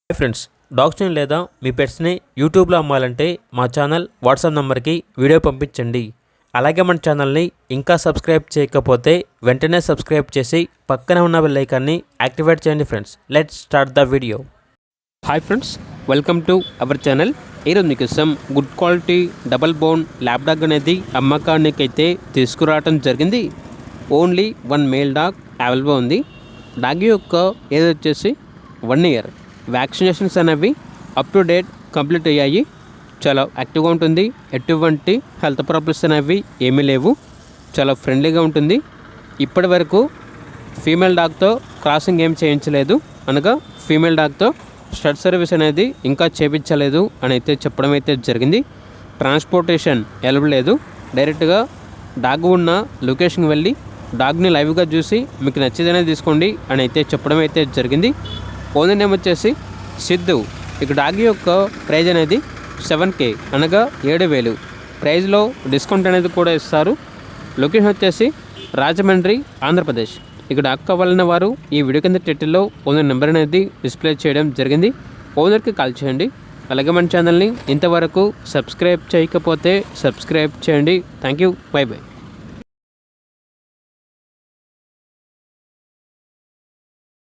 Hi friends, డాగ్స్ని లేదా మీ పెట్స్ని యూట్యూబ్లో అమ్మాలంటే మా ఛానల్ వాట్సాప్ నెంబర్కి వీడియో పంపించండి. అలాగే మన ఛానల్ని ఇంకా సబ్స్క్రైబ్ చేయకపోతే వెంటనే సబ్స్క్రైబ్ చేసి పక్కనే ఉన్న బెల్ ఐకాన్ని యాక్టివేట్ చేయండి. Friends, let's start the video. Hi friends, welcome to our channel. ఈరోజు మీకోసం good quality double bone lab dog అనేది అమ్మకానికి అయితే తీసుకురావడం జరిగింది. ఓన్లీ 1 మేల్ డాగ్ అవైలబుల్ ఉంది. డాగ్ యొక్క ఏజ్ వచ్చేసి 1 ఇయర్. వ్యాక్సినేషన్స్ అనేవి అప్ టు డేట్ కంప్లీట్ అయ్యాయి. చాలా యాక్టివ్గా ఉంటుంది. ఎటువంటి హెల్త్ ప్రాబ్లమ్స్ అనేవి ఏమీ లేవు. చాలా ఫ్రెండ్లీగా ఉంటుంది. ఇప్పటి వరకు ఫీమేల్ డాగ్తో క్రాసింగ్ ఏం చేయించలేదు, అనగా ఫీమేల్ డాగ్తో స్టడ్ సర్వీస్ అనేది ఇంకా చేయించలేదు అని అయితే చెప్పడం అయితే జరిగింది. ట్రాన్స్పోర్టేషన్ అవైలబుల్ లేదు. డైరెక్ట్గా డాగ్ ఉన్న లొకేషన్కి వెళ్ళి డాగ్ని లైవ్గా చూసి మీకు నచ్చేదనే తీసుకోండి అని అయితే చెప్పడం అయితే జరిగింది. ఓనర్ నేమ్ వచ్చేసి సిద్ధు. ఇక డాగ్ యొక్క ప్రైజ్ అనేది 7K, అనగా 7,000. ప్రైజ్లో డిస్కౌంట్ అనేది కూడా ఇస్తారు. లొకేషన్ వచ్చేసి రాజమండ్రి, ఆంధ్రప్రదేశ్. ఇక డాగ్ కావాలన్న వారు ఈ వీడియో కింద టైటిల్లో ఓనర్ నెంబర్ అనేది డిస్ప్లే చేయడం జరిగింది. ఓనర్కి కాల్ చేయండి. అలాగే మన ఛానల్ని ఇంతవరకు సబ్స్క్రైబ్ చేయకపోతే సబ్స్క్రైబ్ చేయండి. Thank you. By by.